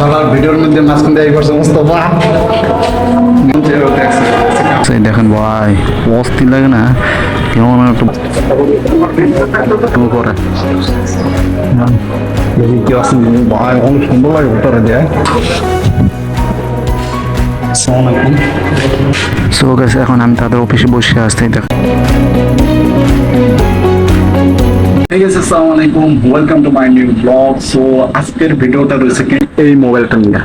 শালার ভিডিওর মধ্যে মাঝখান দিয়ে করছে মোস্তফা দেখেন ভাই অস্থির লাগে না কেমন একটু করে ভাই অনেক সুন্দর লাগে ভেতরে যায় সো গেছে এখন আমি তাদের অফিসে বসে আসতে দেখ ঠিক আছে আসসালামু আলাইকুম welcome to my new blog so আজকের ভিডিওটা রয়েছে কি এই মোবাইলটা নিয়ে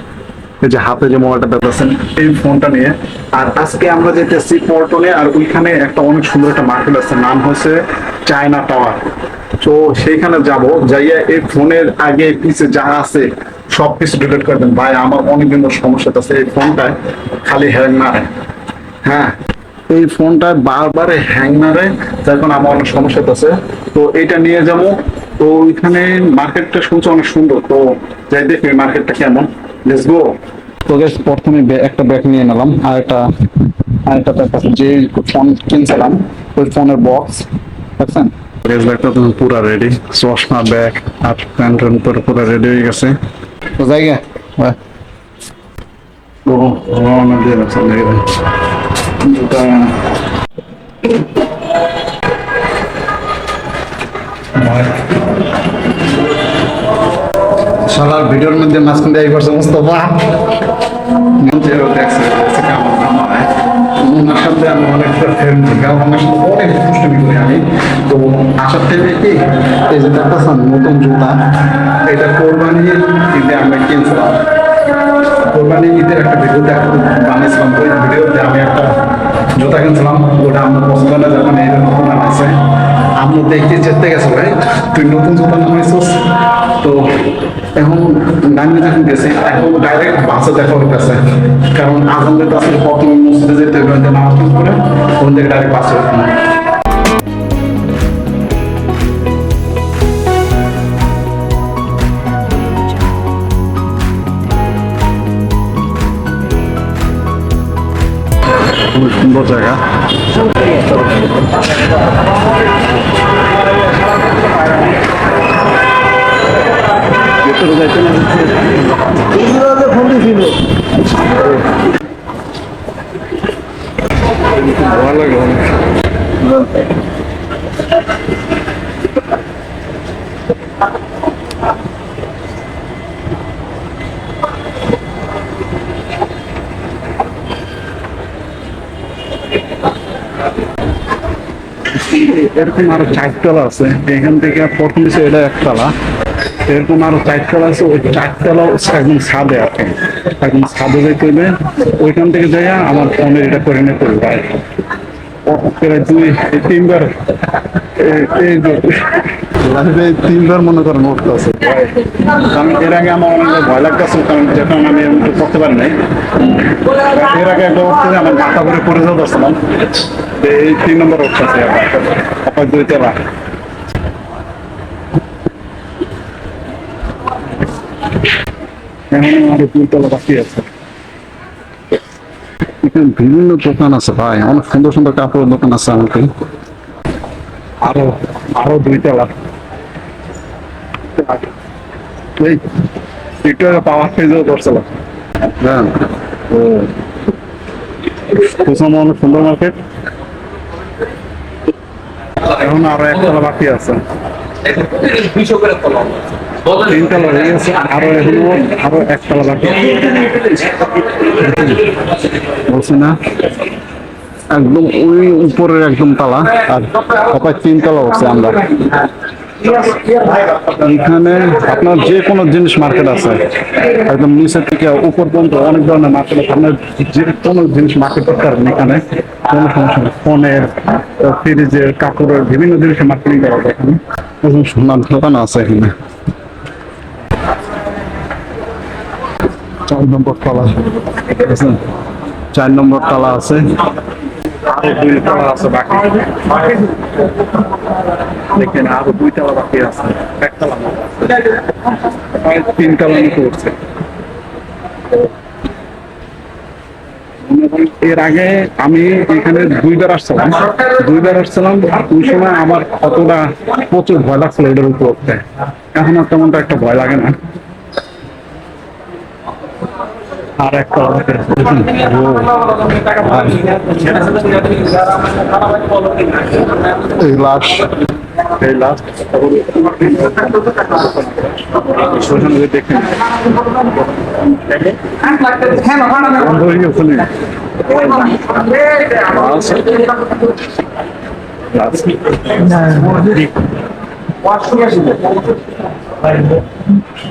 এই যে হাতে যে মোবাইলটা দেখতেছেন এই ফোনটা নিয়ে আর আজকে আমরা যেতেছি পল্টনে আর ওইখানে একটা অনেক সুন্দর একটা মার্কেট আছে নাম হচ্ছে চায়না টাওয়ার তো সেইখানে যাব যাইয়া এই ফোনের আগে পিছে যা আছে সবকিছু ডিলিট করে দেন ভাই আমার অনেকদিন সমস্যা আছে এই ফোনটায় খালি হ্যাং মারে হ্যাঁ এই ফোনটা বারবার হ্যাং মারে যার কারণে আমার অনেক সমস্যা আছে তো এটা নিয়ে যাবো তো ওইখানে মার্কেটটা শুনছি অনেক সুন্দর তো যাই দেখি মার্কেটটা কেমন লেটস গো তো গাইস প্রথমে একটা ব্যাগ নিয়ে নিলাম আর একটা যে ফোন কিনছিলাম ওই ফোনের বক্স দেখছেন রেস ব্যাগটা তো পুরো রেডি চশমা ব্যাগ আর প্যান্টের উপর পুরো রেডি হয়ে গেছে তো জায়গা ও রওনা দিয়ে রাখছেন জুতা শালার ভিডিওর মধ্যে মাঝখান দিয়ে করছে মোস্তফা দেখছে ওনার সাথে আমি অনেকটা ফ্রেন্ড থাকি ওনার সাথে অনেক দুষ্টুমি করি আমি তো আসার থেকে কি এই যে দেখতেছেন নতুন জুতা এটা কোরবানি ঈদে আমরা কিনছিলাম কোরবানি ঈদের একটা ভিডিও বানিয়েছিলাম ওই ভিডিওতে আমি একটা জুতা কিনছিলাম ওটা আমার পছন্দ না যখন এই নতুন বানাইছে আমি দেখতে যেতে গেছে ভাই তুই নতুন জুতা নামাইছিস তো এখন নামি যখন গেছি এখন ডাইরেক্ট বাসে দেখা হইতেছে কারণ আজানদের কাছে প্রথমে মসজিদে যেতে হবে নামাজ করে ওখান থেকে ডাইরেক্ট বাসে উঠলাম খুব সুন্দর জায়গা ভেতরে যাইতে না ভালো লাগে এরকম আরো চারতলা আছে এখান থেকে প্রথম দিচ্ছে এটা একতলা এরকম আরো চারতলা আছে ওই চারতলা একদম ছাদে আছে একদম ছাদে যেতে হবে ওইখান থেকে যাইয়া আমার ফোনের এটা করে নিতে হবে ভাই প্রায় তিনবার তিনবার মনে করেন উঠতে আছে কারণ এর আগে আমার অনেক ভয় লাগতেছে কারণ যখন আমি করতে পারি নাই এর আগে একটা উঠতে আমার মাথা করে পড়ে যাওয়া আসছিলাম এই 3 নম্বর উঠছে আবার 2 তলা আরো 2 তলা বাকি আছে এখানে বিভিন্ন দোকান আছে ভাই অনেক সুন্দর সুন্দর কাপড়ের দোকান আছে আমাকে আরো 2 তলা এই একটু পাওয়ার পেজও করছিলাম হ্যাঁ অনেক সুন্দর মার্কেট এখন আরো একতলা বাকি আছে 3 তলা হয়ে গেছে আরো একতলা বাকি বলছি না একদম ওই উপরের একদম তালা আর সবাই 3 তলা উঠছে আমরা এখানে আপনার যে কোনো জিনিস মার্কেট আছে একদম নিচের থেকে উপর পর্যন্ত অনেক ধরনের মার্কেট আছে আপনার যে কোনো জিনিস মার্কেট করতে পারবেন এখানে কোনো সমস্যা নেই ফোনের ফ্রিজের কাপড়ের বিভিন্ন জিনিসের মার্কেটিং করা যায় এখানে একদম সুন্দর দোকান আছে এখানে 4 নম্বর তলা 4 নম্বর তলা আছে আরো 2 তলা আছে বাকি দেখেন আরো 2 তলা বাকি আছে একতলা আছে 3 তলা মতো উঠছে এর আগে আমি এখানে 2 বার আসছিলাম ওই সময় আমার কতটা প্রচুর ভয় লাগছিল এটার উপর উঠতে এখন আর তেমনটা একটা ভয় লাগে না আর একটা এই লাস্ট এই লাস্ট দেখেন বন্ধ হয়ে গেছে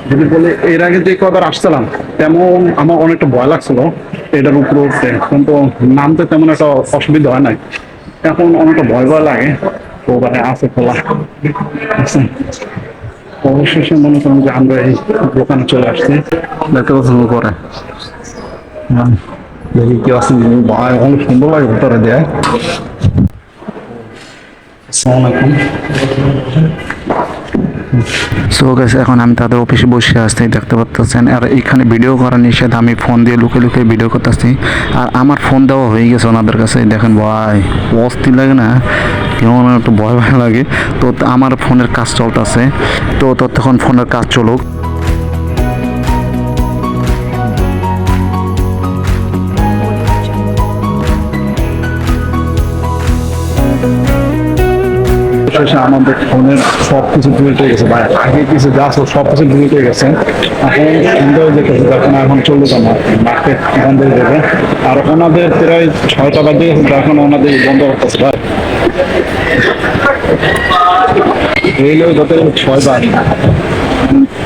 যদি বলে এর আগে যে কবার আসছিলাম তেমন আমার অনেকটা ভয় লাগছিল এটার উপরে উঠতে, কিন্তু নামতে তেমন একটা অসুবিধা হয় নাই। এখন অনেকটা ভয় ভয় লাগে। তো মানে আছে খোলা অবশেষে মনে করেন যে আমরা এই দোকানে চলে আসছি। দেখতে পাচ্ছেন উপরে দেখি কি আছে, ভাই অনেক সুন্দর লাগে ভিতরে দেয়। আসসালামু আলাইকুম। সো গাইস, এখন আমি তাদের অফিসে বসে আসছি, দেখতে পাচ্ছেন। আর এখানে ভিডিও করা নিষেধ, আমি ফোন দিয়ে লুকিয়ে লুকিয়ে ভিডিও করতেছি। আর আমার ফোন দেওয়া হয়ে গেছে ওনাদের কাছে। দেখেন ভাই, অস্থির লাগে না? কেমন একটু ভয় ভয় লাগে। তো আমার ফোনের কাজ চলতেছে, তো ততক্ষণ ফোনের কাজ চলুক। শেষে আমাদের ফোনের সবকিছু ডিলিট হয়ে গেছে ভাই, আগে কিছু যা ছিল সবকিছু ডিলিট হয়ে গেছে। এখন সুন্দর যেতেছে, এখন এখন চলবে না মার্কেট বন্ধ হয়ে যাবে। আর ওনাদের প্রায় 6টা বাজে গেছে, এখন ওনাদের বন্ধ করতেছে ভাই। রেল যত 6 বার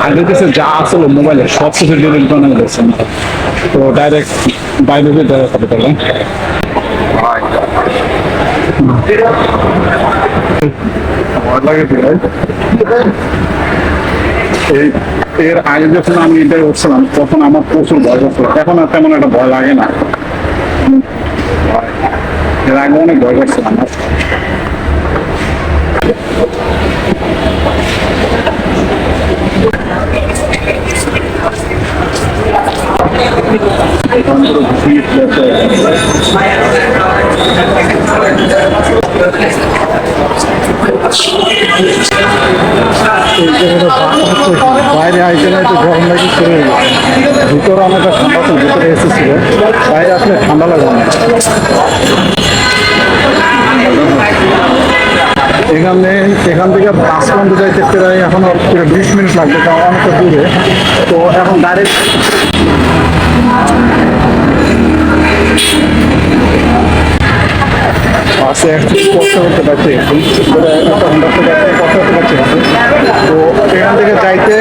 আগে কিছু যা আসলো মোবাইলে সব কিছু ডিলিট বানিয়ে গেছে, তো ডাইরেক্ট বাইরে ডাইরেক্ট করতে পারবে। এই এর আগে যখন আমি এটাই উঠছিলাম তখন আমার প্রচুর ভয় করছিল, এখন আর তেমন একটা ভয় লাগে না। এর আগে অনেক ভয় করছিলাম। বাইরে আইতে না একটু গরম লাগে, ভিতরে অনেকটা ঠান্ডা ছিল, ভিতরে এসে ছিল, বাইরে আসলে ঠান্ডা লাগে না। এখান থেকে বাস বন্ধ যাইতে প্রায় এখন 20 মিনিট লাগবে, কারণ অনেকটা দূরে। তো এখন ডাইরেক্ট বাসে কষ্ট করতে পারছি, একটা ঘন্টা থেকে কষ্ট করতে পারছি। তো এখান থেকে যাইতে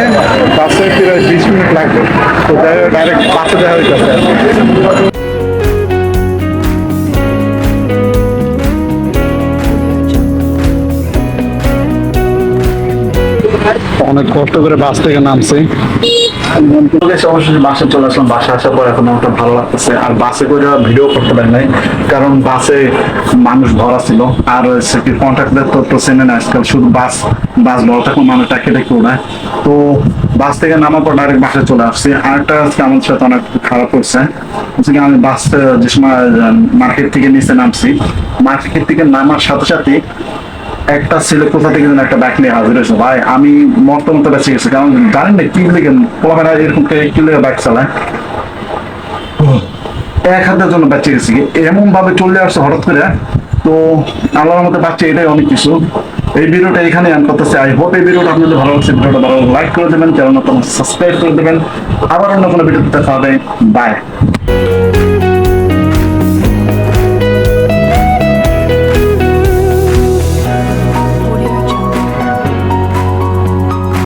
বাসে প্রায় 20 মিনিট লাগবে। তো ডাইরেক্ট বাসে দেওয়া হইতেছে। অনেক কষ্ট করে বাস থেকে নামছি, অবশ্যই বাসে চলে আসলাম। বাসে আসার পর এখন আমাকে ভালো লাগতেছে। আর বাসে করে ভিডিও করতে পারি নাই, কারণ বাসে মানুষ ভরা ছিল। আর কন্ট্রাক্টর তো চেনে না আজকাল, শুধু বাস বাস ভরা থাকুন মানুষ টাকে টাকে ওড়ায়। তো বাস থেকে নামার পর ডাইরেক্ট বাসে চলে আসছি। আরেকটা আজকে আমার সাথে অনেক খারাপ করছে, আমি বাস যে সময় মার্কেট থেকে নিচে নামছি, মার্কেট থেকে নামার সাথে সাথে একটা ছেলে কোথা থেকে যেন একটা বাইক নিয়ে হাজির হয়েছে ভাই। আমি মতো মতো বেঁচে গেছি, কারণ জানেন না কি লেগে পোলামেরা এরকম কি লেগে বাইক চালায়, এক হাতের জন্য বেঁচে গেছি। এমন ভাবে চলে আসছে হঠাৎ করে। তো আল্লাহর মতো বাচ্চা, এটাই অনেক কিছু। এই ভিডিওটা এখানে এন্ড করতেছে। আই হোপ এই ভিডিওটা আপনাদের ভালো লাগছে। ভিডিওটা ভালো লাইক করে দেবেন, চ্যানেলটা সাবস্ক্রাইব করে দেবেন। আবার অন্য কোনো ভিডিওতে দেখা হবে। বাই।